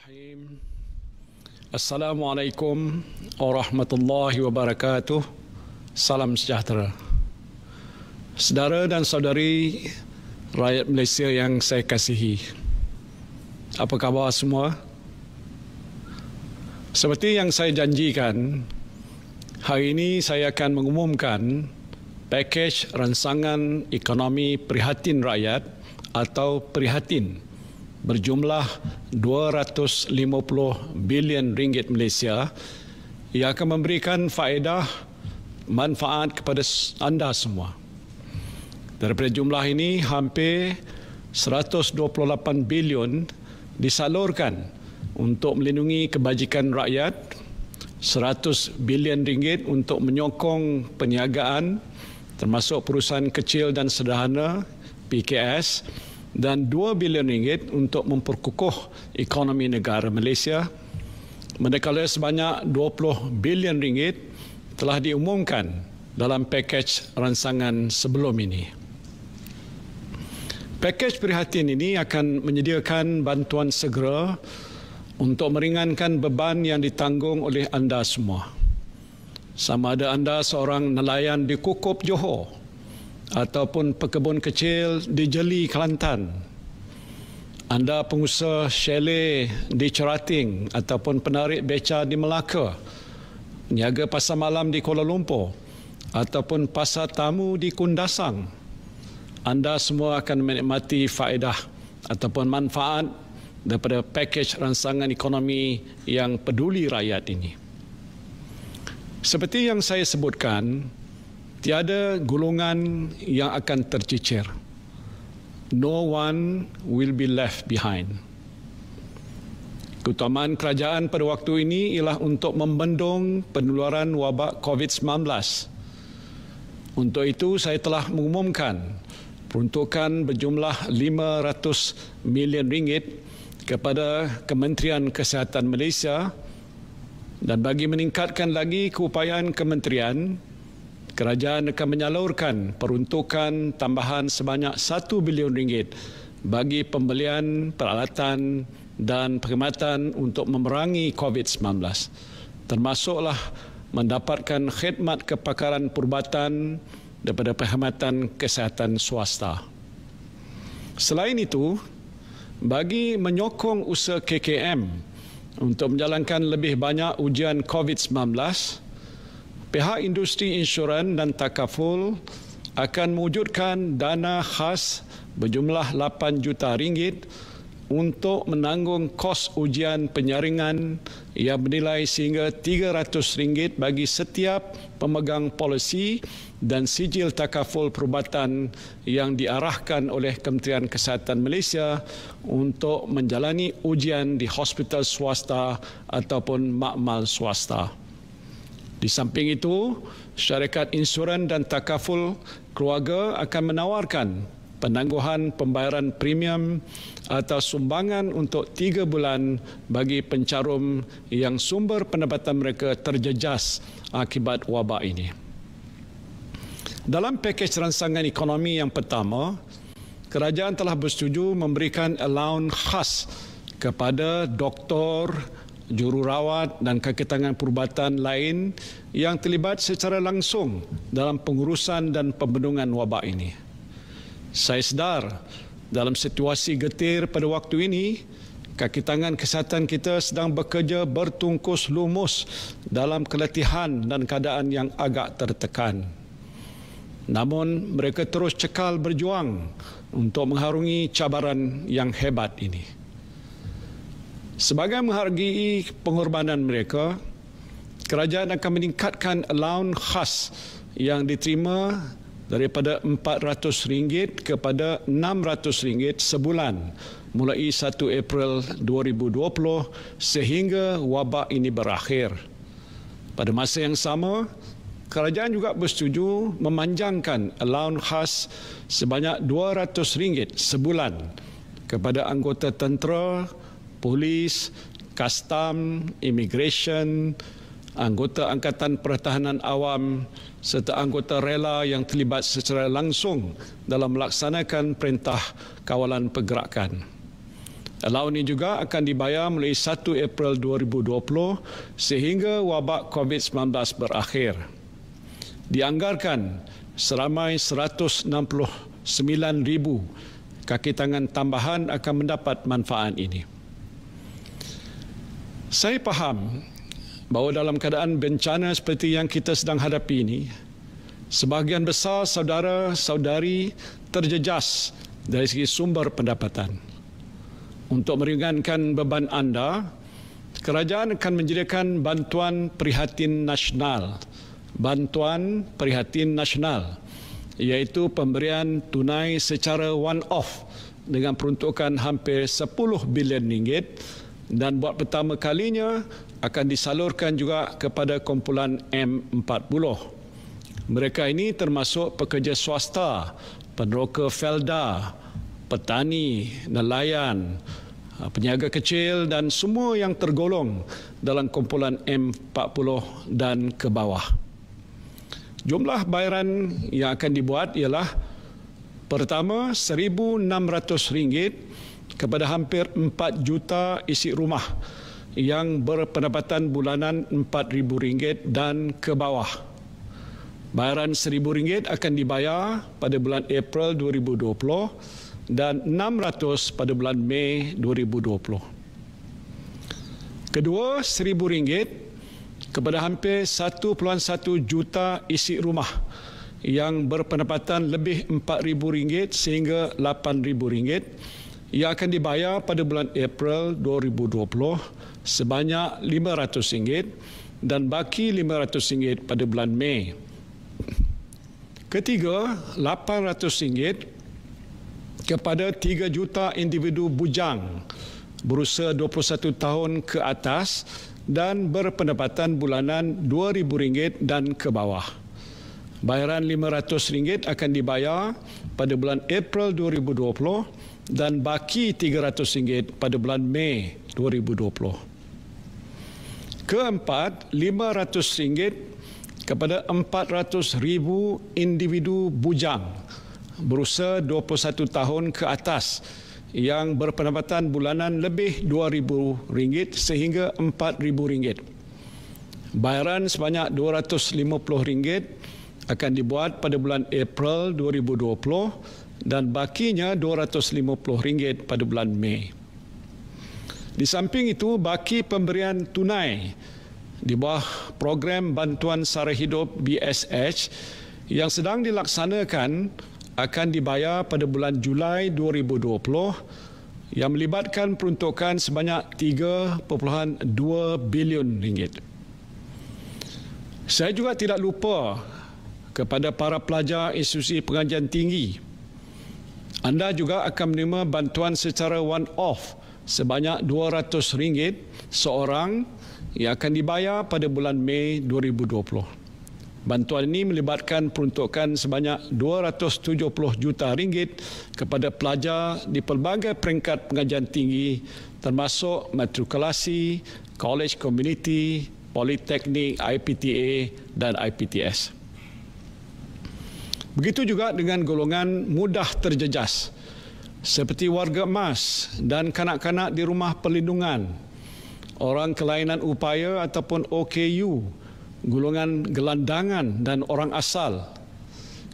Bismillahirrahmanirrahim. Assalamualaikum warahmatullahi wabarakatuh. Salam sejahtera. Saudara dan saudari rakyat Malaysia yang saya kasihi. Apa khabar semua? Seperti yang saya janjikan, hari ini saya akan mengumumkan pakej ransangan ekonomi prihatin rakyat atau prihatin berjumlah 250 bilion ringgit Malaysia yang akan memberikan faedah manfaat kepada anda semua. Daripada jumlah ini, hampir 128 bilion disalurkan untuk melindungi kebajikan rakyat, 100 bilion ringgit untuk menyokong perniagaan termasuk perusahaan kecil dan sederhana PKS, dan 2 bilion ringgit untuk memperkukuh ekonomi negara Malaysia, manakala sebanyak 20 bilion ringgit telah diumumkan dalam pakej ransangan sebelum ini. Pakej prihatin ini akan menyediakan bantuan segera untuk meringankan beban yang ditanggung oleh anda semua. Sama ada anda seorang nelayan di Kukup, Johor, ataupun pekebun kecil di Jeli, Kelantan, anda pengusaha chalet di Cerating ataupun penarik beca di Melaka, niaga pasar malam di Kuala Lumpur ataupun pasar tamu di Kundasang, anda semua akan menikmati faedah ataupun manfaat daripada pakej ransangan ekonomi yang peduli rakyat ini. Seperti yang saya sebutkan, tiada golongan yang akan tercicir. No one will be left behind. Keutamaan kerajaan pada waktu ini ialah untuk membendung penularan wabak COVID-19. Untuk itu, saya telah mengumumkan peruntukan berjumlah 500 bilion ringgit kepada Kementerian Kesihatan Malaysia, dan bagi meningkatkan lagi keupayaan kementerian, kerajaan akan menyalurkan peruntukan tambahan sebanyak 1 bilion ringgit bagi pembelian peralatan dan perkhidmatan untuk memerangi COVID-19, termasuklah mendapatkan khidmat kepakaran perubatan daripada perkhidmatan kesihatan swasta. Selain itu, bagi menyokong usaha KKM untuk menjalankan lebih banyak ujian COVID-19, pihak industri insurans dan takaful akan mewujudkan dana khas berjumlah 8 juta ringgit untuk menanggung kos ujian penyaringan yang bernilai sehingga 300 ringgit bagi setiap pemegang polisi dan sijil takaful perubatan yang diarahkan oleh Kementerian Kesihatan Malaysia untuk menjalani ujian di hospital swasta ataupun makmal swasta. Di samping itu, syarikat insurans dan takaful keluarga akan menawarkan penangguhan pembayaran premium atau sumbangan untuk 3 bulan bagi pencarum yang sumber pendapatan mereka terjejas akibat wabak ini. Dalam pakej ransangan ekonomi yang pertama, kerajaan telah bersetuju memberikan allowance khas kepada doktor, jururawat dan kaki tangan perubatan lain yang terlibat secara langsung dalam pengurusan dan pembendungan wabak ini. Saya sedar dalam situasi getir pada waktu ini, kaki tangan kesihatan kita sedang bekerja bertungkus lumus dalam keletihan dan keadaan yang agak tertekan. Namun mereka terus cekal berjuang untuk mengharungi cabaran yang hebat ini. Sebagai menghargai pengorbanan mereka, kerajaan akan meningkatkan allowance khas yang diterima daripada RM400 kepada RM600 sebulan mulai 1 April 2020 sehingga wabak ini berakhir. Pada masa yang sama, kerajaan juga bersetuju memanjangkan allowance khas sebanyak RM200 sebulan kepada anggota tentera, polis, kastam, imigresen, anggota Angkatan Pertahanan Awam serta anggota rela yang terlibat secara langsung dalam melaksanakan perintah kawalan pergerakan. Allowance ini juga akan dibayar mulai 1 April 2020 sehingga wabak COVID-19 berakhir. Dianggarkan seramai 169,000 kaki tangan tambahan akan mendapat manfaat ini. Saya faham bahawa dalam keadaan bencana seperti yang kita sedang hadapi ini, sebahagian besar saudara-saudari terjejas dari segi sumber pendapatan. Untuk meringankan beban anda, kerajaan akan menyediakan bantuan prihatin nasional. Bantuan prihatin nasional iaitu pemberian tunai secara one-off dengan peruntukan hampir 10 bilion ringgit dan buat pertama kalinya akan disalurkan juga kepada kumpulan M40. Mereka ini termasuk pekerja swasta, peneroka felda, petani, nelayan, peniaga kecil dan semua yang tergolong dalam kumpulan M40 dan ke bawah. Jumlah bayaran yang akan dibuat ialah pertama RM1,600 kepada hampir 4 juta isi rumah yang berpendapatan bulanan RM4,000 dan ke bawah. Bayaran RM1,000 akan dibayar pada bulan April 2020 dan RM600 pada bulan Mei 2020. Kedua, RM1,000 kepada hampir 1.1 juta isi rumah yang berpendapatan lebih RM4,000 sehingga RM8,000 yang akan dibayar pada bulan April 2020 sebanyak RM500 dan baki RM500 pada bulan Mei. Ketiga, RM800 kepada 3 juta individu bujang berusia 21 tahun ke atas dan berpendapatan bulanan RM2,000 dan ke bawah. Bayaran RM500 akan dibayar pada bulan April 2020 dan baki RM300 pada bulan Mei 2020. Keempat, RM500 kepada 400,000 individu bujang berusia 21 tahun ke atas yang berpendapatan bulanan lebih RM2,000 sehingga RM4,000. Bayaran sebanyak RM250 akan dibuat pada bulan April 2020 dan bakinya RM250 pada bulan Mei. Di samping itu, baki pemberian tunai di bawah program bantuan sara hidup BSH yang sedang dilaksanakan akan dibayar pada bulan Julai 2020 yang melibatkan peruntukan sebanyak RM3.2 bilion. Saya juga tidak lupa kepada para pelajar institusi pengajian tinggi. Anda juga akan menerima bantuan secara one-off sebanyak RM200 seorang yang akan dibayar pada bulan Mei 2020. Bantuan ini melibatkan peruntukan sebanyak RM270 juta kepada pelajar di pelbagai peringkat pengajian tinggi termasuk matrikulasi, college community, politeknik, IPTA dan IPTS. Begitu juga dengan golongan mudah terjejas seperti warga emas dan kanak-kanak di rumah perlindungan, orang kelainan upaya ataupun OKU, golongan gelandangan dan orang asal.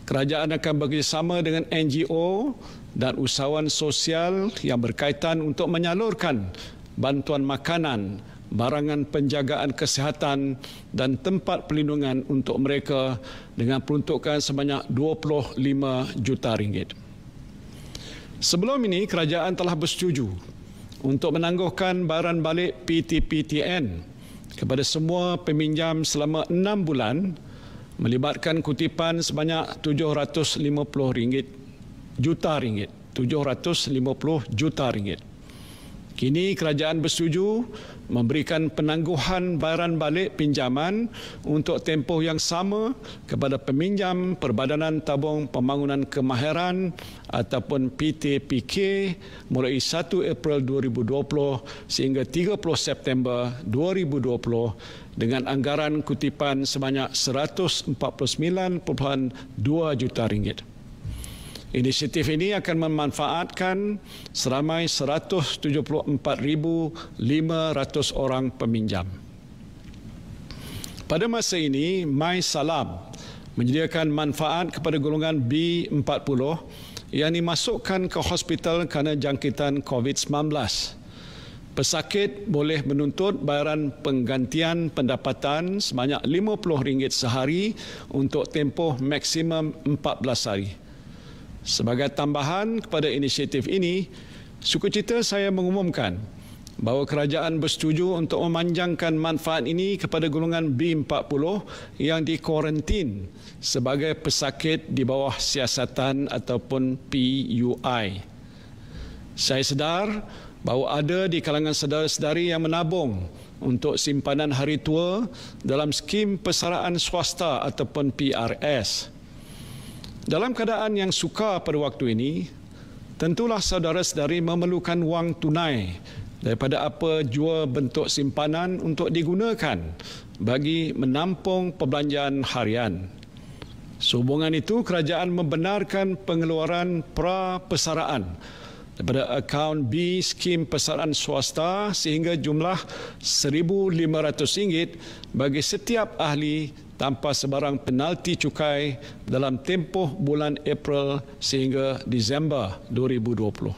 Kerajaan akan bekerjasama dengan NGO dan usahawan sosial yang berkaitan untuk menyalurkan bantuan makanan, barangan penjagaan kesihatan dan tempat perlindungan untuk mereka dengan peruntukan sebanyak RM25 juta. Sebelum ini, kerajaan telah bersetuju untuk menangguhkan bayaran balik PTPTN kepada semua peminjam selama 6 bulan melibatkan kutipan sebanyak RM750 juta. RM750 juta. Kini kerajaan bersetuju memberikan penangguhan bayaran balik pinjaman untuk tempoh yang sama kepada peminjam Perbadanan Tabung Pembangunan Kemahiran ataupun PTPK mulai 1 April 2020 sehingga 30 September 2020 dengan anggaran kutipan sebanyak RM149.2 juta. Inisiatif ini akan memanfaatkan seramai 174,500 orang peminjam. Pada masa ini, MySalam menyediakan manfaat kepada golongan B40 yang dimasukkan ke hospital kerana jangkitan COVID-19. Pesakit boleh menuntut bayaran penggantian pendapatan sebanyak RM50 sehari untuk tempoh maksimum 14 hari. Sebagai tambahan kepada inisiatif ini, sukacita saya mengumumkan bahawa kerajaan bersetuju untuk memanjangkan manfaat ini kepada golongan B40 yang dikuarantin sebagai pesakit di bawah siasatan ataupun PUI. Saya sedar bahawa ada di kalangan saudara-saudari yang menabung untuk simpanan hari tua dalam skim persaraan swasta ataupun PRS. Dalam keadaan yang sukar pada waktu ini, tentulah saudara-saudari memerlukan wang tunai daripada apa jua bentuk simpanan untuk digunakan bagi menampung perbelanjaan harian. Sehubungan itu, kerajaan membenarkan pengeluaran pra-persaraan daripada akaun B skim persaraan swasta sehingga jumlah RM1,500 bagi setiap ahli tanpa sebarang penalti cukai dalam tempoh bulan April sehingga Disember 2020.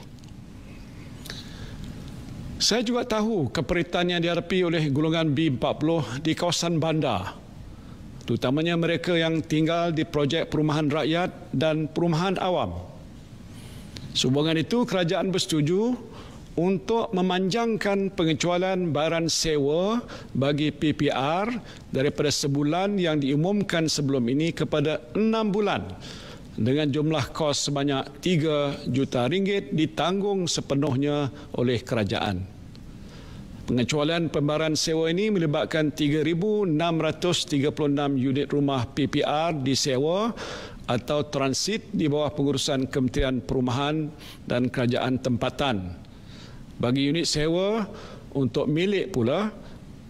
Saya juga tahu keperitan yang dihadapi oleh golongan B40 di kawasan bandar, terutamanya mereka yang tinggal di projek perumahan rakyat dan perumahan awam. Sehubungan itu, kerajaan bersetuju untuk memanjangkan pengecualian bayaran sewa bagi PPR daripada sebulan yang diumumkan sebelum ini kepada 6 bulan dengan jumlah kos sebanyak RM3 juta ditanggung sepenuhnya oleh kerajaan. Pengecualian pembayaran sewa ini melibatkan 3,636 unit rumah PPR disewa atau transit di bawah pengurusan Kementerian Perumahan dan Kerajaan Tempatan. Bagi unit sewa untuk milik pula,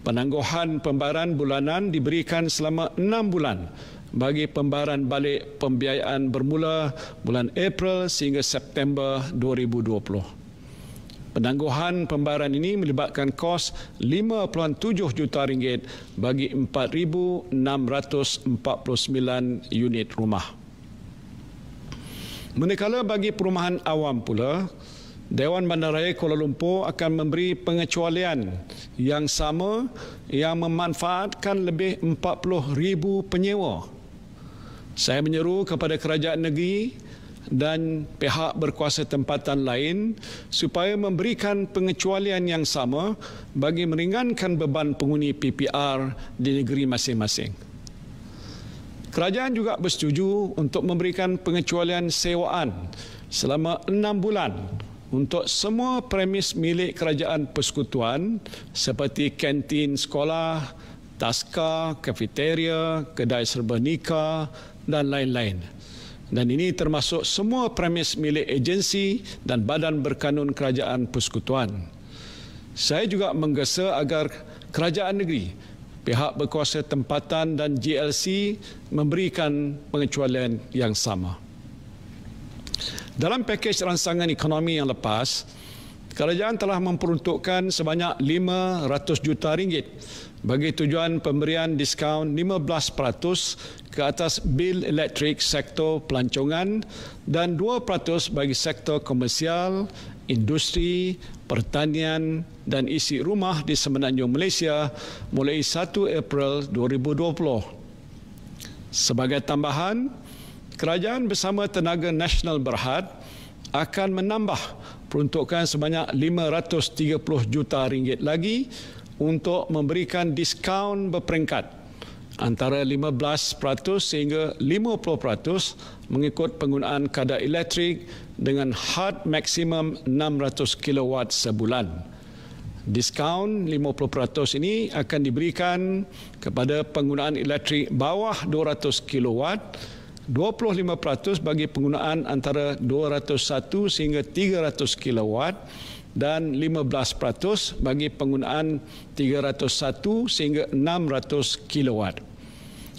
penangguhan pembayaran bulanan diberikan selama 6 bulan bagi pembayaran balik pembiayaan bermula bulan April sehingga September 2020. Penangguhan pembayaran ini melibatkan kos RM5.7 juta bagi 4,649 unit rumah. Manakala bagi perumahan awam pula, Dewan Bandaraya Kuala Lumpur akan memberi pengecualian yang sama yang memanfaatkan lebih 40,000 penyewa. Saya menyeru kepada kerajaan negeri dan pihak berkuasa tempatan lain supaya memberikan pengecualian yang sama bagi meringankan beban penghuni PPR di negeri masing-masing. Kerajaan juga bersetuju untuk memberikan pengecualian sewaan selama 6 bulan untuk semua premis milik kerajaan persekutuan seperti kantin sekolah, taska, kafeteria, kedai serba nikah dan lain-lain. Dan ini termasuk semua premis milik agensi dan badan berkanun kerajaan persekutuan. Saya juga menggesa agar kerajaan negeri, pihak berkuasa tempatan dan GLC memberikan pengecualian yang sama. Dalam pakej rangsangan ekonomi yang lepas, kerajaan telah memperuntukkan sebanyak RM500 juta bagi tujuan pemberian diskaun 15% ke atas bil elektrik sektor pelancongan dan 2% bagi sektor komersial, industri, pertanian dan isi rumah di semenanjung Malaysia mulai 1 April 2020. Sebagai tambahan, kerajaan bersama Tenaga Nasional Berhad akan menambah peruntukan sebanyak RM530 juta lagi untuk memberikan diskaun berperingkat antara 15% sehingga 50% mengikut penggunaan kadar elektrik dengan had maksimum 600 kW sebulan. Diskaun 50% ini akan diberikan kepada penggunaan elektrik bawah 200 kW, 25% bagi penggunaan antara 201 sehingga 300 kW dan 15% bagi penggunaan 301 sehingga 600 kW.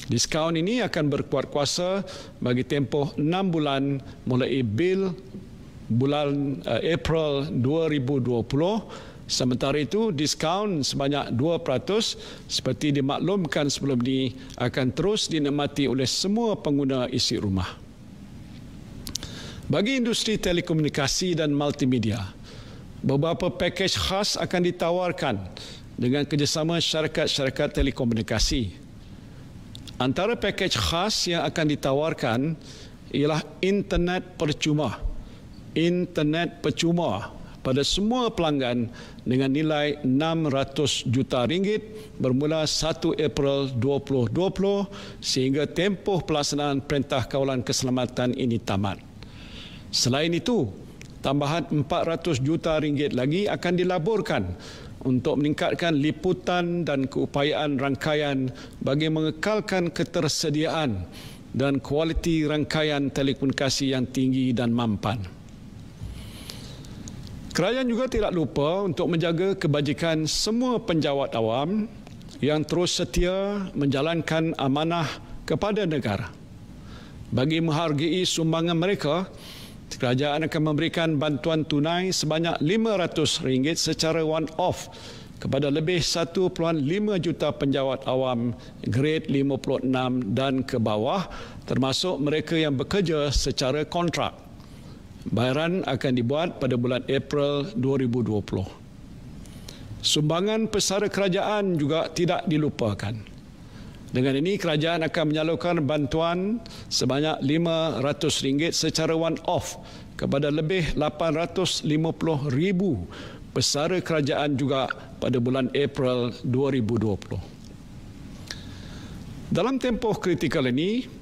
Diskaun ini akan berkuat kuasa bagi tempoh 6 bulan mulai bulan April 2020. Sementara itu, diskaun sebanyak 2% seperti dimaklumkan sebelum ini akan terus dinikmati oleh semua pengguna isi rumah. Bagi industri telekomunikasi dan multimedia, beberapa pakej khas akan ditawarkan dengan kerjasama syarikat-syarikat telekomunikasi. Antara pakej khas yang akan ditawarkan ialah internet percuma. Internet percuma pada semua pelanggan dengan nilai RM600 juta bermula 1 April 2020 sehingga tempoh pelaksanaan Perintah Kawalan Keselamatan ini tamat. Selain itu, tambahan RM400 juta lagi akan dilaburkan untuk meningkatkan liputan dan keupayaan rangkaian bagi mengekalkan ketersediaan dan kualiti rangkaian telekomunikasi yang tinggi dan mampan. Kerajaan juga tidak lupa untuk menjaga kebajikan semua penjawat awam yang terus setia menjalankan amanah kepada negara. Bagi menghargai sumbangan mereka, kerajaan akan memberikan bantuan tunai sebanyak RM500 secara one-off kepada lebih 1.5 juta penjawat awam grade 56 dan ke bawah, termasuk mereka yang bekerja secara kontrak. Bayaran akan dibuat pada bulan April 2020. Sumbangan pesara kerajaan juga tidak dilupakan. Dengan ini, kerajaan akan menyalurkan bantuan sebanyak RM500 secara one-off kepada lebih 850,000 pesara kerajaan juga pada bulan April 2020. Dalam tempoh kritikal ini,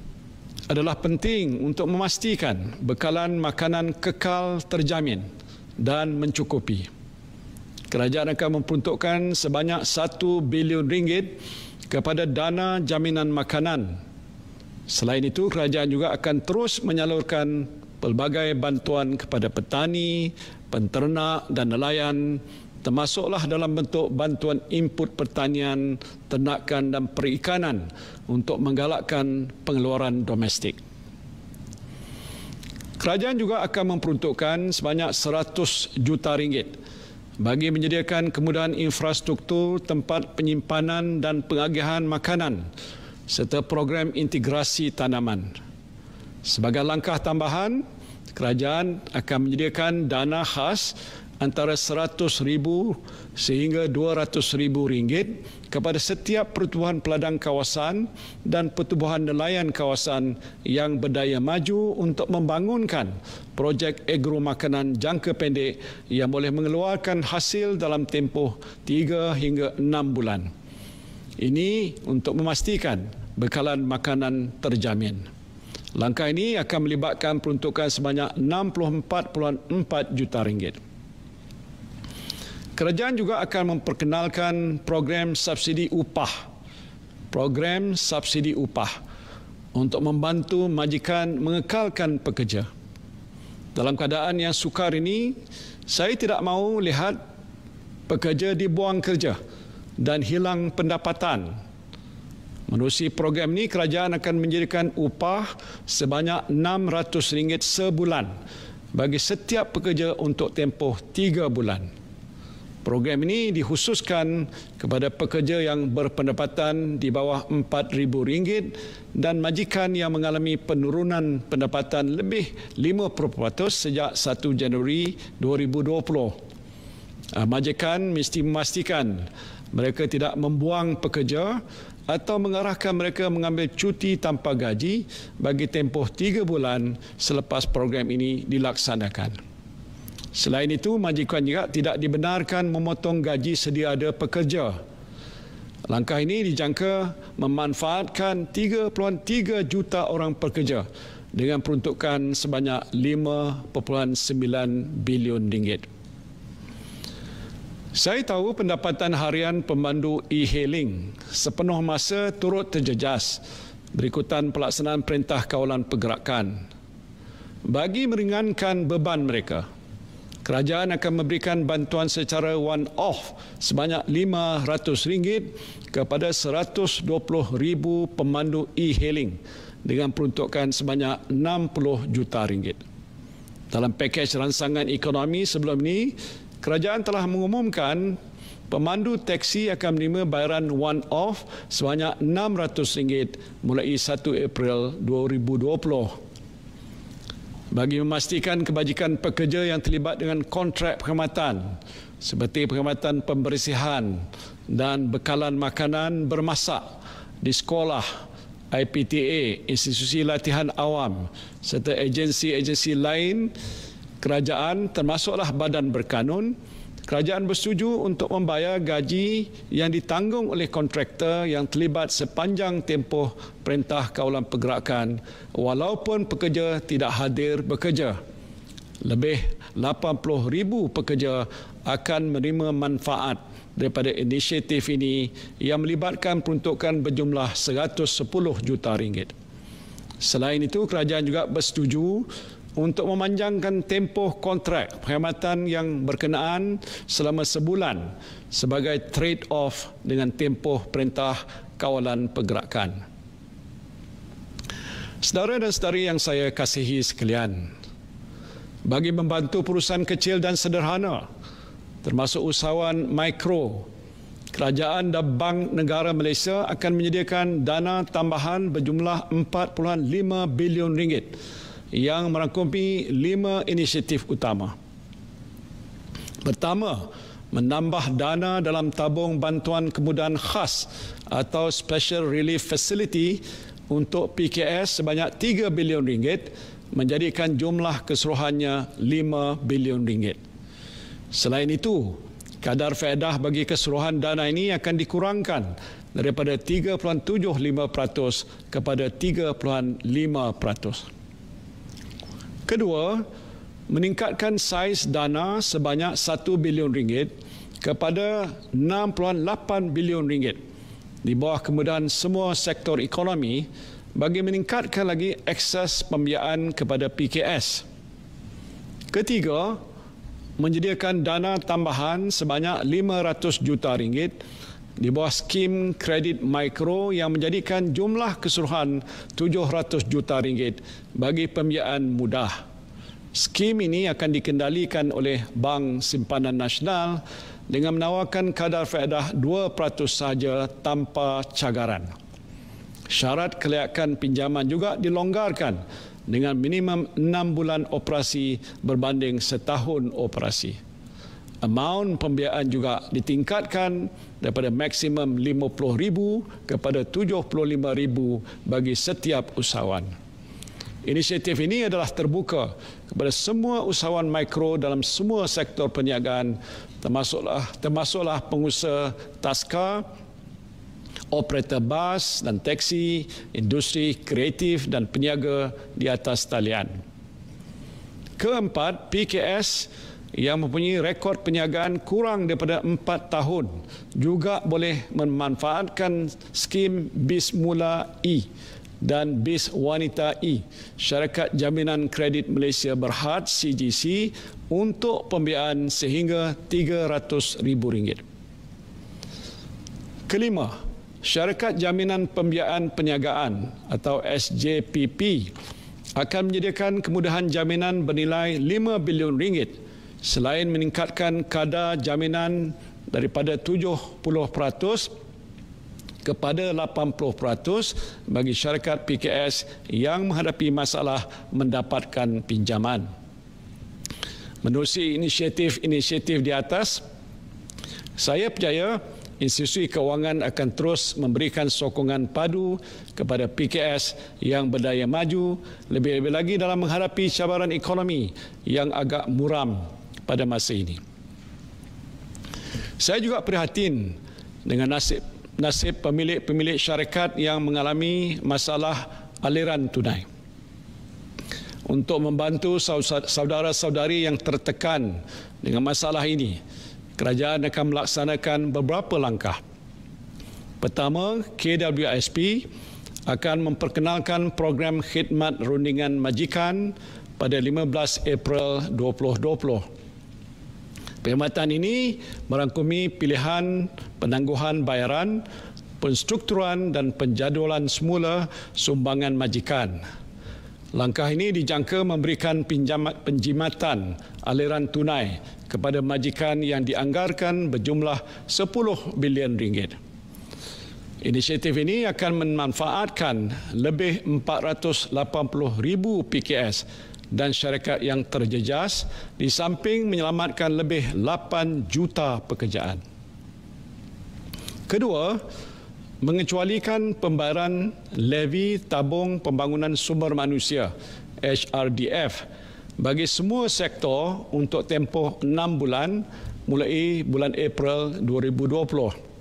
adalah penting untuk memastikan bekalan makanan kekal terjamin dan mencukupi. Kerajaan akan memperuntukkan sebanyak RM1 bilion kepada dana jaminan makanan. Selain itu, kerajaan juga akan terus menyalurkan pelbagai bantuan kepada petani, penternak dan nelayan, termasuklah dalam bentuk bantuan input pertanian, ternakan dan perikanan untuk menggalakkan pengeluaran domestik. Kerajaan juga akan memperuntukkan sebanyak RM100 juta bagi menyediakan kemudahan infrastruktur tempat penyimpanan dan pengagihan makanan serta program integrasi tanaman. Sebagai langkah tambahan, kerajaan akan menyediakan dana khas antara RM100,000 sehingga RM200,000 kepada setiap pertubuhan peladang kawasan dan pertubuhan nelayan kawasan yang berdaya maju untuk membangunkan projek agro makanan jangka pendek yang boleh mengeluarkan hasil dalam tempoh 3 hingga 6 bulan. Ini untuk memastikan bekalan makanan terjamin. Langkah ini akan melibatkan peruntukan sebanyak RM64.4 juta. Kerajaan juga akan memperkenalkan program subsidi upah. Program subsidi upah untuk membantu majikan mengekalkan pekerja. Dalam keadaan yang sukar ini, saya tidak mahu lihat pekerja dibuang kerja dan hilang pendapatan. Menerusi program ini, kerajaan akan menjadikan upah sebanyak RM600 sebulan bagi setiap pekerja untuk tempoh 3 bulan. Program ini dikhususkan kepada pekerja yang berpendapatan di bawah RM4,000 dan majikan yang mengalami penurunan pendapatan lebih 5% sejak 1 Januari 2020. Majikan mesti memastikan mereka tidak membuang pekerja atau mengarahkan mereka mengambil cuti tanpa gaji bagi tempoh 3 bulan selepas program ini dilaksanakan. Selain itu, majikan juga tidak dibenarkan memotong gaji sedia ada pekerja. Langkah ini dijangka memanfaatkan 3.3 juta orang pekerja dengan peruntukan sebanyak RM5.9 bilion. Saya tahu pendapatan harian pemandu e-hailing sepenuh masa turut terjejas berikutan pelaksanaan Perintah Kawalan Pergerakan. Bagi meringankan beban mereka, kerajaan akan memberikan bantuan secara one-off sebanyak RM500 kepada 120,000 pemandu e-hailing dengan peruntukan sebanyak RM60 juta. Dalam pakej rangsangan ekonomi sebelum ini, kerajaan telah mengumumkan pemandu teksi akan menerima bayaran one-off sebanyak RM600 mulai 1 April 2020. Bagi memastikan kebajikan pekerja yang terlibat dengan kontrak perkhidmatan seperti perkhidmatan pembersihan dan bekalan makanan bermasak di sekolah, IPTA, institusi latihan awam serta agensi-agensi lain kerajaan termasuklah badan berkanun, kerajaan bersetuju untuk membayar gaji yang ditanggung oleh kontraktor yang terlibat sepanjang tempoh Perintah Kawalan Pergerakan walaupun pekerja tidak hadir bekerja. Lebih 80,000 pekerja akan menerima manfaat daripada inisiatif ini yang melibatkan peruntukan berjumlah RM110 juta. Selain itu, kerajaan juga bersetuju untuk memanjangkan tempoh kontrak perkhidmatan yang berkenaan selama sebulan sebagai trade-off dengan tempoh Perintah Kawalan Pergerakan. Saudara dan saudari yang saya kasihi sekalian, bagi membantu perusahaan kecil dan sederhana, termasuk usahawan mikro, kerajaan dan Bank Negara Malaysia akan menyediakan dana tambahan berjumlah RM4.5 bilion yang merangkumi 5 inisiatif utama. Pertama, menambah dana dalam tabung bantuan kemudahan khas atau Special Relief Facility untuk PKS sebanyak RM3 bilion menjadikan jumlah keseluruhannya RM5 bilion. Selain itu, kadar faedah bagi keseluruhan dana ini akan dikurangkan daripada 3.75% kepada 3.5%. Kedua, meningkatkan saiz dana sebanyak RM1 bilion kepada RM6.8 bilion di bawah kemudahan semua sektor ekonomi bagi meningkatkan lagi akses pembiayaan kepada PKS. Ketiga, menyediakan dana tambahan sebanyak RM500 juta di bawah skim kredit mikro yang menjadikan jumlah keseluruhan RM700 juta bagi pembiayaan mudah. Skim ini akan dikendalikan oleh Bank Simpanan Nasional dengan menawarkan kadar faedah 2% sahaja tanpa cagaran. Syarat kelayakan pinjaman juga dilonggarkan dengan minimum 6 bulan operasi berbanding setahun operasi. Amaun pembiayaan juga ditingkatkan daripada maksimum RM50,000 kepada RM75,000 bagi setiap usahawan. Inisiatif ini adalah terbuka kepada semua usahawan mikro dalam semua sektor perniagaan, termasuklah pengusaha taska, operator bas dan teksi, industri kreatif dan peniaga di atas talian. Keempat, PKS yang mempunyai rekod perniagaan kurang daripada 4 tahun juga boleh memanfaatkan skim BIS Mula E dan BIS Wanita E, Syarikat Jaminan Kredit Malaysia Berhad CGC untuk pembiayaan sehingga RM300,000. Kelima, Syarikat Jaminan Pembiayaan Perniagaan atau SJPP akan menyediakan kemudahan jaminan bernilai RM5 bilion selain meningkatkan kadar jaminan daripada 70% kepada 80% bagi syarikat PKS yang menghadapi masalah mendapatkan pinjaman. Menerusi inisiatif di atas, saya percaya institusi kewangan akan terus memberikan sokongan padu kepada PKS yang berdaya maju, lebih-lebih lagi dalam menghadapi cabaran ekonomi yang agak muram pada masa ini. Saya juga prihatin dengan nasib pemilik-pemilik syarikat yang mengalami masalah aliran tunai. Untuk membantu saudara-saudari yang tertekan dengan masalah ini, kerajaan akan melaksanakan beberapa langkah. Pertama, KWSP akan memperkenalkan program khidmat rundingan majikan pada 15 April 2020. Perkhidmatan ini merangkumi pilihan penangguhan bayaran, penstrukturan dan penjadualan semula sumbangan majikan. Langkah ini dijangka memberikan penjimatan aliran tunai kepada majikan yang dianggarkan berjumlah 10 bilion ringgit. Inisiatif ini akan memanfaatkan lebih 480,000 PKS dan syarikat yang terjejas di samping menyelamatkan lebih 8 juta pekerjaan. Kedua, mengecualikan pembayaran levy tabung pembangunan sumber manusia HRDF bagi semua sektor untuk tempoh 6 bulan mulai bulan April 2020.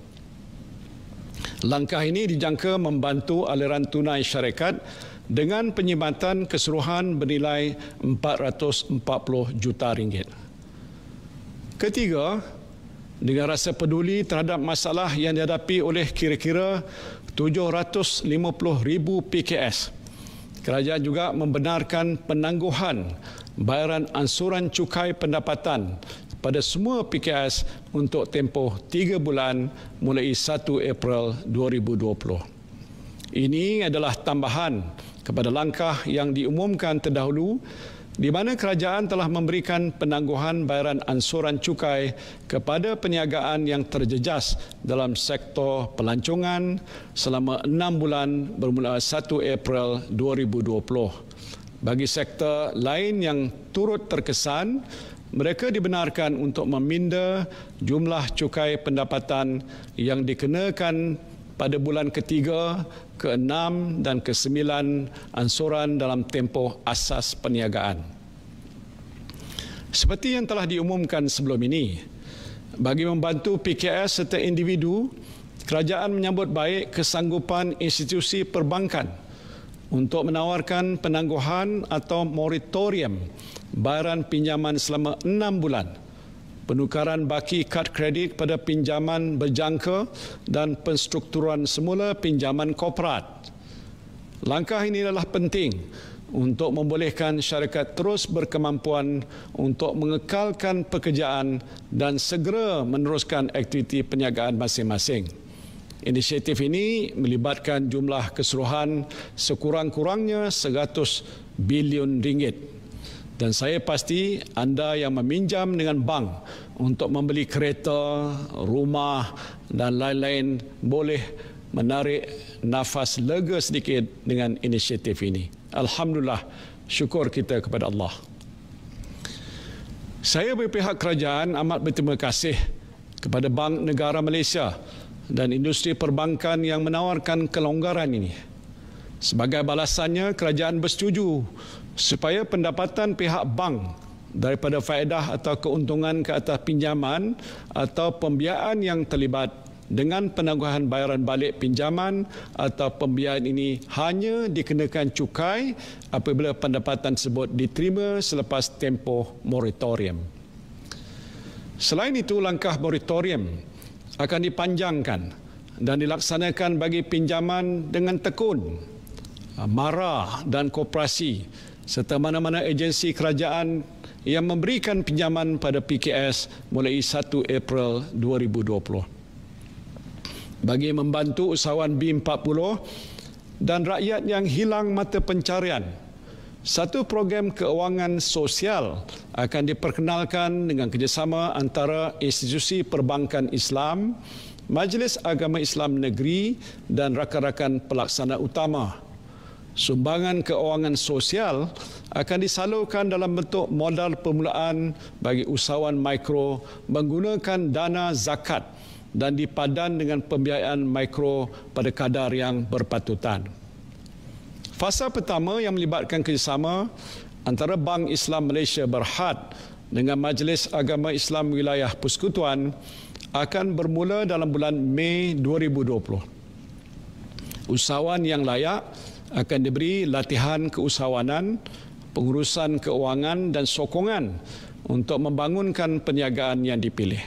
Langkah ini dijangka membantu aliran tunai syarikat dengan penyimatan keseluruhan bernilai 440 juta ringgit. Ketiga, dengan rasa peduli terhadap masalah yang dihadapi oleh kira-kira 750,000 PKS, kerajaan juga membenarkan penangguhan bayaran ansuran cukai pendapatan pada semua PKS untuk tempoh 3 bulan mulai 1 April 2020. Ini adalah tambahan kepada langkah yang diumumkan terdahulu di mana kerajaan telah memberikan penangguhan bayaran ansuran cukai kepada perniagaan yang terjejas dalam sektor pelancongan selama 6 bulan bermula 1 April 2020. Bagi sektor lain yang turut terkesan, mereka dibenarkan untuk meminda jumlah cukai pendapatan yang dikenakan pada bulan ketiga, ke-6 dan ke-9 ansuran dalam tempoh asas perniagaan. Seperti yang telah diumumkan sebelum ini, bagi membantu PKS serta individu, kerajaan menyambut baik kesanggupan institusi perbankan untuk menawarkan penangguhan atau moratorium bayaran pinjaman selama 6 bulan, penukaran baki kad kredit pada pinjaman berjangka dan penstrukturan semula pinjaman korporat. Langkah ini adalah penting untuk membolehkan syarikat terus berkemampuan untuk mengekalkan pekerjaan dan segera meneruskan aktiviti perniagaan masing-masing. Inisiatif ini melibatkan jumlah keseluruhan sekurang-kurangnya 100 bilion ringgit. Dan saya pasti anda yang meminjam dengan bank untuk membeli kereta, rumah dan lain-lain boleh menarik nafas lega sedikit dengan inisiatif ini. Alhamdulillah, syukur kita kepada Allah. Saya berpihak kerajaan amat berterima kasih kepada Bank Negara Malaysia dan industri perbankan yang menawarkan kelonggaran ini. Sebagai balasannya, kerajaan bersetuju supaya pendapatan pihak bank daripada faedah atau keuntungan ke atas pinjaman atau pembiayaan yang terlibat dengan penangguhan bayaran balik pinjaman atau pembiayaan ini hanya dikenakan cukai apabila pendapatan tersebut diterima selepas tempoh moratorium. Selain itu, langkah moratorium akan dipanjangkan dan dilaksanakan bagi pinjaman dengan tekun, mara dan koperasi serta mana-mana agensi kerajaan yang memberikan pinjaman pada PKS mulai 1 April 2020. Bagi membantu usahawan B40 dan rakyat yang hilang mata pencarian, satu program keuangan sosial akan diperkenalkan dengan kerjasama antara institusi perbankan Islam, Majlis Agama Islam Negeri dan rakan-rakan pelaksana utama. Sumbangan keuangan sosial akan disalurkan dalam bentuk modal permulaan bagi usahawan mikro menggunakan dana zakat dan dipadan dengan pembiayaan mikro pada kadar yang berpatutan. Fasa pertama yang melibatkan kerjasama antara Bank Islam Malaysia Berhad dengan Majlis Agama Islam Wilayah Persekutuan akan bermula dalam bulan Mei 2020. Usahawan yang layak akan diberi latihan keusahawanan, pengurusan keuangan dan sokongan untuk membangunkan perniagaan yang dipilih.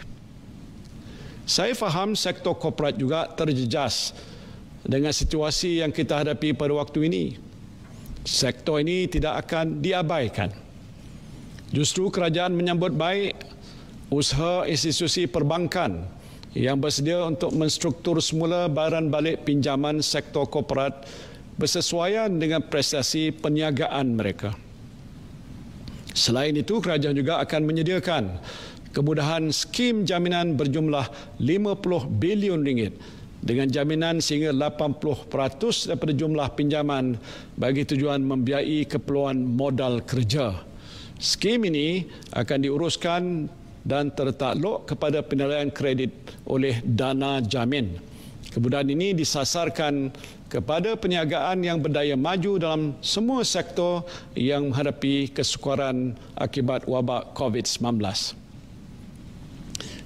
Saya faham sektor korporat juga terjejas dengan situasi yang kita hadapi pada waktu ini. Sektor ini tidak akan diabaikan. Justru kerajaan menyambut baik usaha institusi perbankan yang bersedia untuk menstruktur semula bayaran balik pinjaman sektor korporat bersesuaian dengan prestasi perniagaan mereka. Selain itu, kerajaan juga akan menyediakan kemudahan skim jaminan berjumlah 50 bilion ringgit dengan jaminan sehingga 80% daripada jumlah pinjaman bagi tujuan membiayai keperluan modal kerja. Skim ini akan diuruskan dan tertakluk kepada penilaian kredit oleh Dana Jamin. Kemudahan ini disasarkan kepada perniagaan yang berdaya maju dalam semua sektor yang menghadapi kesukaran akibat wabak COVID-19.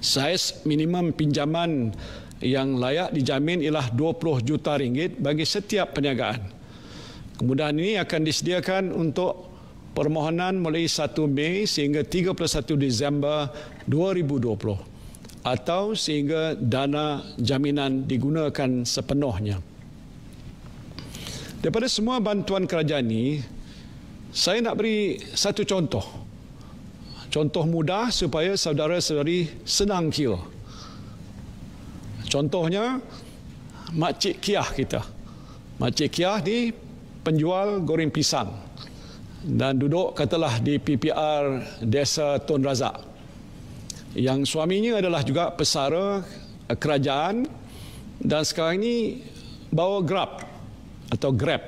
Saiz minimum pinjaman yang layak dijamin ialah 20 juta ringgit bagi setiap perniagaan. Kemudahan ini akan disediakan untuk permohonan mulai 1 Mei sehingga 31 Disember 2020 atau sehingga dana jaminan digunakan sepenuhnya. Daripada semua bantuan kerajaan ini, saya nak beri satu contoh. Contoh mudah supaya saudara-saudari senang kira. Contohnya, Makcik Kiah kita. Makcik Kiah ni penjual goreng pisang dan duduk katalah di PPR Desa Tun Razak. Yang suaminya adalah juga pesara kerajaan dan sekarang ini bawa Grab atau Grab.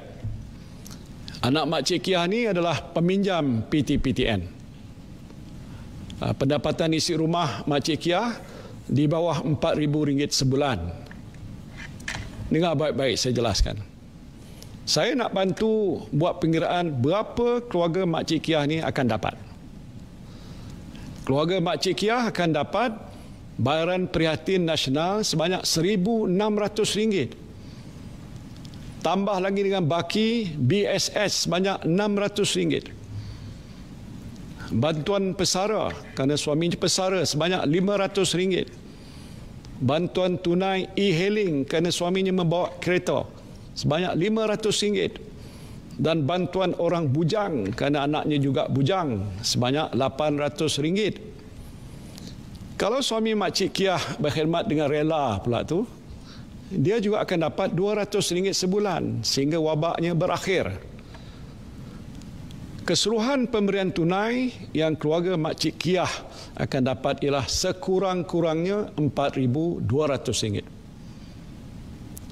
Anak Makcik Kiah ni adalah peminjam PTPTN. Pendapatan isi rumah Makcik Kiah di bawah RM4,000 sebulan. Dengar baik-baik saya jelaskan. Saya nak bantu buat pengiraan berapa keluarga Makcik Kiah ni akan dapat. Keluarga Makcik Kiah akan dapat bayaran prihatin nasional sebanyak RM1,600. Tambah lagi dengan baki BSS sebanyak RM600. Bantuan pesara kerana suaminya pesara sebanyak RM500. Bantuan tunai e-hailing kerana suaminya membawa kereta sebanyak RM500. Dan bantuan orang bujang kerana anaknya juga bujang sebanyak RM800. Kalau suami Makcik Kiah berkhidmat dengan rela pula tu, dia juga akan dapat RM200 sebulan sehingga wabaknya berakhir. Keseluruhan pemberian tunai yang keluarga Makcik Kiah akan dapat ialah sekurang-kurangnya RM4,200.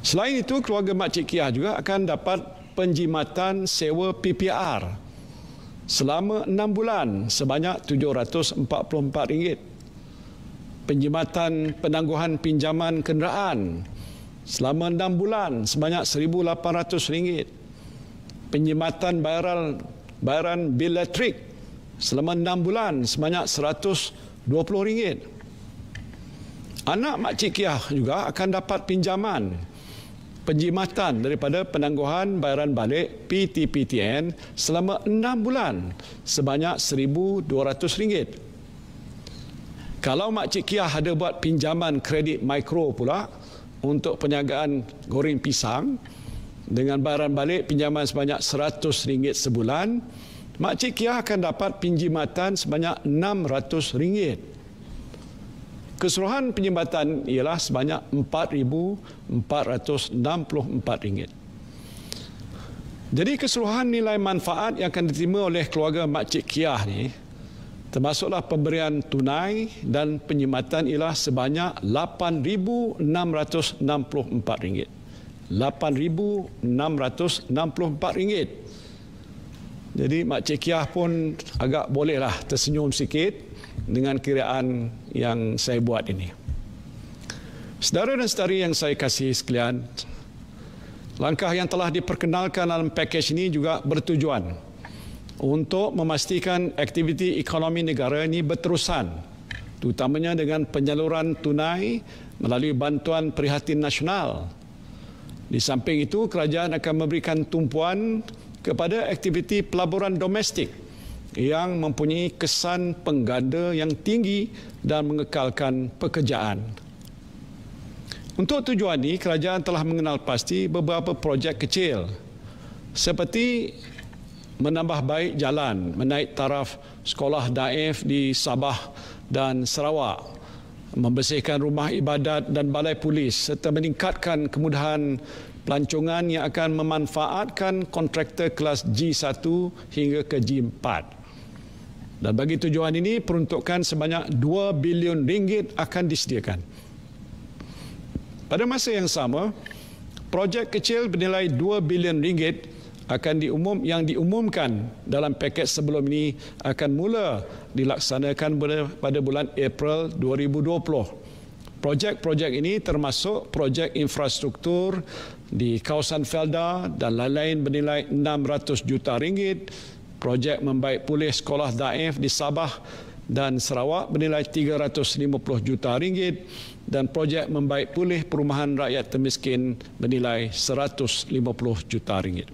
Selain itu, keluarga Makcik Kiah juga akan dapat penjimatan sewa PPR selama 6 bulan sebanyak RM744. Penjimatan penangguhan pinjaman kenderaan selama 6 bulan sebanyak RM1,800. Penjimatan bayaran bil elektrik selama 6 bulan sebanyak RM120. Anak Makcik Kiah juga akan dapat pinjaman penjimatan daripada penangguhan bayaran balik PTPTN selama 6 bulan sebanyak RM1,200. Kalau Makcik Kiah ada buat pinjaman kredit mikro pula untuk perniagaan goreng pisang dengan bayaran balik pinjaman sebanyak RM100 sebulan, Makcik Kiah akan dapat pinjimatan sebanyak RM600. Keseluruhan penjimatan ialah sebanyak RM4,464. Jadi keseluruhan nilai manfaat yang akan diterima oleh keluarga Makcik Kiah ni, termasuklah pemberian tunai dan penjimatan ialah sebanyak RM8,664. RM8,664. Jadi Makcik Kiah pun agak bolehlah tersenyum sikit dengan kiraan yang saya buat ini. Saudara dan saudari yang saya kasihi sekalian, langkah yang telah diperkenalkan dalam pakej ini juga bertujuan untuk memastikan aktiviti ekonomi negara ini berterusan, terutamanya dengan penyaluran tunai melalui bantuan prihatin nasional. Di samping itu, kerajaan akan memberikan tumpuan kepada aktiviti pelaburan domestik yang mempunyai kesan pengganda yang tinggi dan mengekalkan pekerjaan. Untuk tujuan ini, kerajaan telah mengenal pasti beberapa projek kecil seperti menambah baik jalan, menaik taraf sekolah daif di Sabah dan Sarawak, membersihkan rumah ibadat dan balai polis serta meningkatkan kemudahan pelancongan yang akan memanfaatkan kontraktor kelas G1 hingga ke G4. Dan bagi tujuan ini, peruntukan sebanyak 2 bilion ringgit akan disediakan. Pada masa yang sama, projek kecil bernilai 2 bilion ringgit yang diumumkan dalam paket sebelum ini akan mula dilaksanakan pada bulan April 2020. Projek-projek ini termasuk projek infrastruktur di kawasan Felda dan lain-lain bernilai 600 juta ringgit, projek membaik pulih sekolah daif di Sabah dan Sarawak bernilai 350 juta ringgit dan projek membaik pulih perumahan rakyat termiskin bernilai 150 juta ringgit.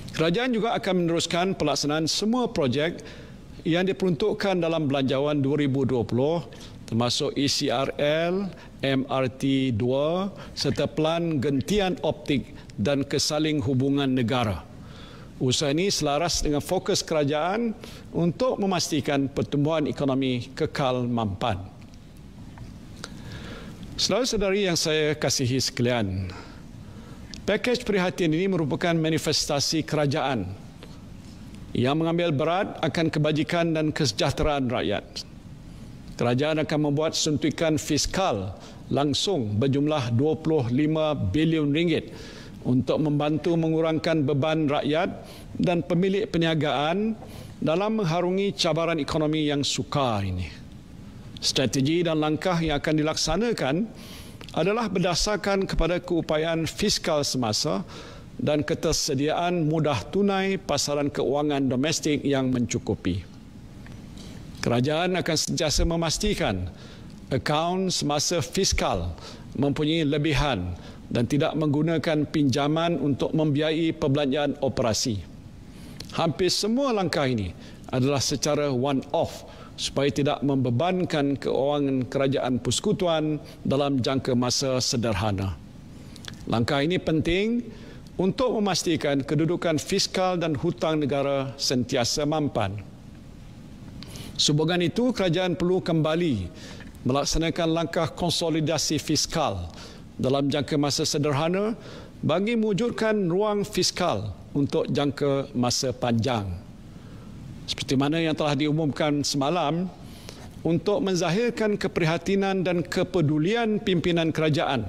Kerajaan juga akan meneruskan pelaksanaan semua projek yang diperuntukkan dalam Belanjawan 2020 termasuk ECRL, MRT 2 serta Pelan Gentian Optik dan Kesaling Hubungan Negara. Usaha ini selaras dengan fokus kerajaan untuk memastikan pertumbuhan ekonomi kekal mampan. Saudara-saudari yang saya kasihi sekalian, pakej prihatin ini merupakan manifestasi kerajaan yang mengambil berat akan kebajikan dan kesejahteraan rakyat. Kerajaan akan membuat suntikan fiskal langsung berjumlah 25 bilion ringgit untuk membantu mengurangkan beban rakyat dan pemilik perniagaan dalam mengharungi cabaran ekonomi yang sukar ini. Strategi dan langkah yang akan dilaksanakan adalah berdasarkan kepada keupayaan fiskal semasa dan ketersediaan mudah tunai pasaran keuangan domestik yang mencukupi. Kerajaan akan sentiasa memastikan akaun semasa fiskal mempunyai lebihan dan tidak menggunakan pinjaman untuk membiayai perbelanjaan operasi. Hampir semua langkah ini adalah secara one-off supaya tidak membebankan keuangan kerajaan persekutuan dalam jangka masa sederhana. Langkah ini penting untuk memastikan kedudukan fiskal dan hutang negara sentiasa mampan. Sehubungan itu, kerajaan perlu kembali melaksanakan langkah konsolidasi fiskal dalam jangka masa sederhana bagi mewujudkan ruang fiskal untuk jangka masa panjang. Seperti mana yang telah diumumkan semalam, untuk menzahirkan keprihatinan dan kepedulian pimpinan kerajaan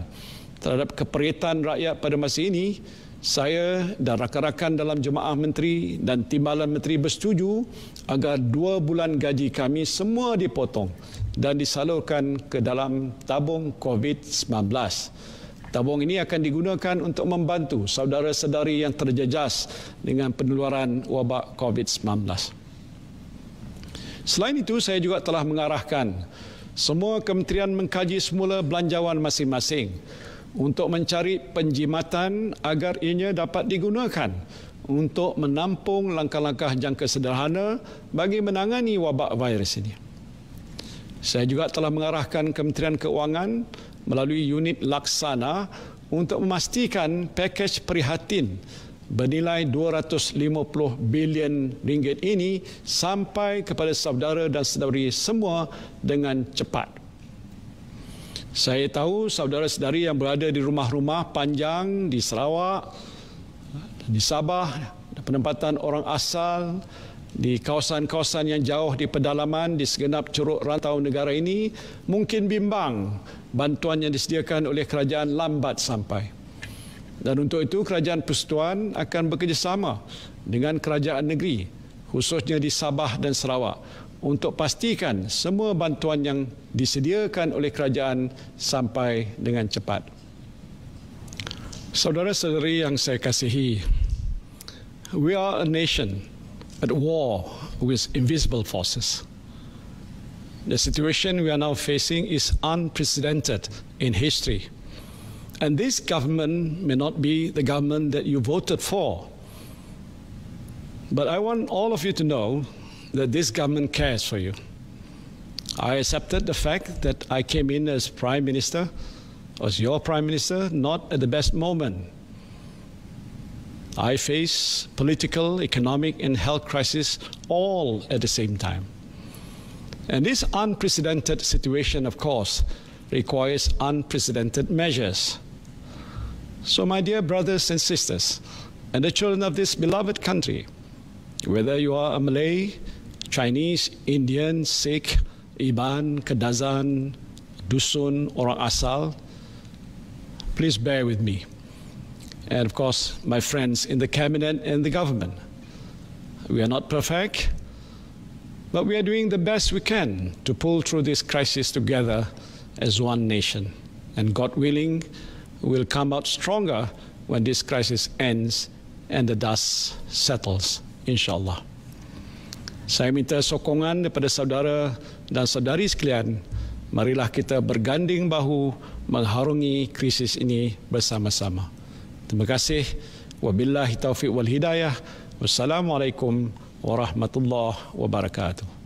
terhadap keperitan rakyat pada masa ini, saya dan rakan-rakan dalam Jemaah Menteri dan Timbalan Menteri bersetuju agar 2 bulan gaji kami semua dipotong dan disalurkan ke dalam tabung COVID-19. Tabung ini akan digunakan untuk membantu saudara-saudari yang terjejas dengan penularan wabak COVID-19. Selain itu, saya juga telah mengarahkan semua kementerian mengkaji semula belanjawan masing-masing untuk mencari penjimatan agar ianya dapat digunakan untuk menampung langkah-langkah jangka sederhana bagi menangani wabak virus ini. Saya juga telah mengarahkan Kementerian Keuangan melalui unit laksana untuk memastikan pakej prihatin bernilai 250 bilion ringgit ini sampai kepada saudara dan saudari semua dengan cepat. Saya tahu saudara-saudari yang berada di rumah-rumah panjang di Sarawak, di Sabah, penempatan orang asal, di kawasan-kawasan yang jauh di pedalaman di segenap curug rantau negara ini mungkin bimbang bantuan yang disediakan oleh kerajaan lambat sampai. Dan untuk itu, Kerajaan Persekutuan akan bekerjasama dengan kerajaan negeri, khususnya di Sabah dan Sarawak, untuk pastikan semua bantuan yang disediakan oleh kerajaan sampai dengan cepat. Saudara-saudari yang saya kasihi, we are a nation at war with invisible forces. The situation we are now facing is unprecedented in history. And this government may not be the government that you voted for. But I want all of you to know that this government cares for you. I accepted the fact that I came in as Prime Minister, as your Prime Minister, not at the best moment. I face political, economic, and health crisis all at the same time. And this unprecedented situation, of course, requires unprecedented measures. So, my dear brothers and sisters, and the children of this beloved country, whether you are a Malay, Chinese, Indian, Sikh, Iban, Kadazan, Dusun, orang asal, please bear with me. And of course, my friends in the cabinet and the government. We are not perfect, but we are doing the best we can to pull through this crisis together as one nation. And God willing, we'll come out stronger when this crisis ends and the dust settles, insyaAllah. Saya minta sokongan daripada saudara dan saudari sekalian. Marilah kita berganding bahu mengharungi krisis ini bersama-sama. Terima kasih. Wabillahi taufiq wal hidayah. Wassalamualaikum warahmatullahi wabarakatuh.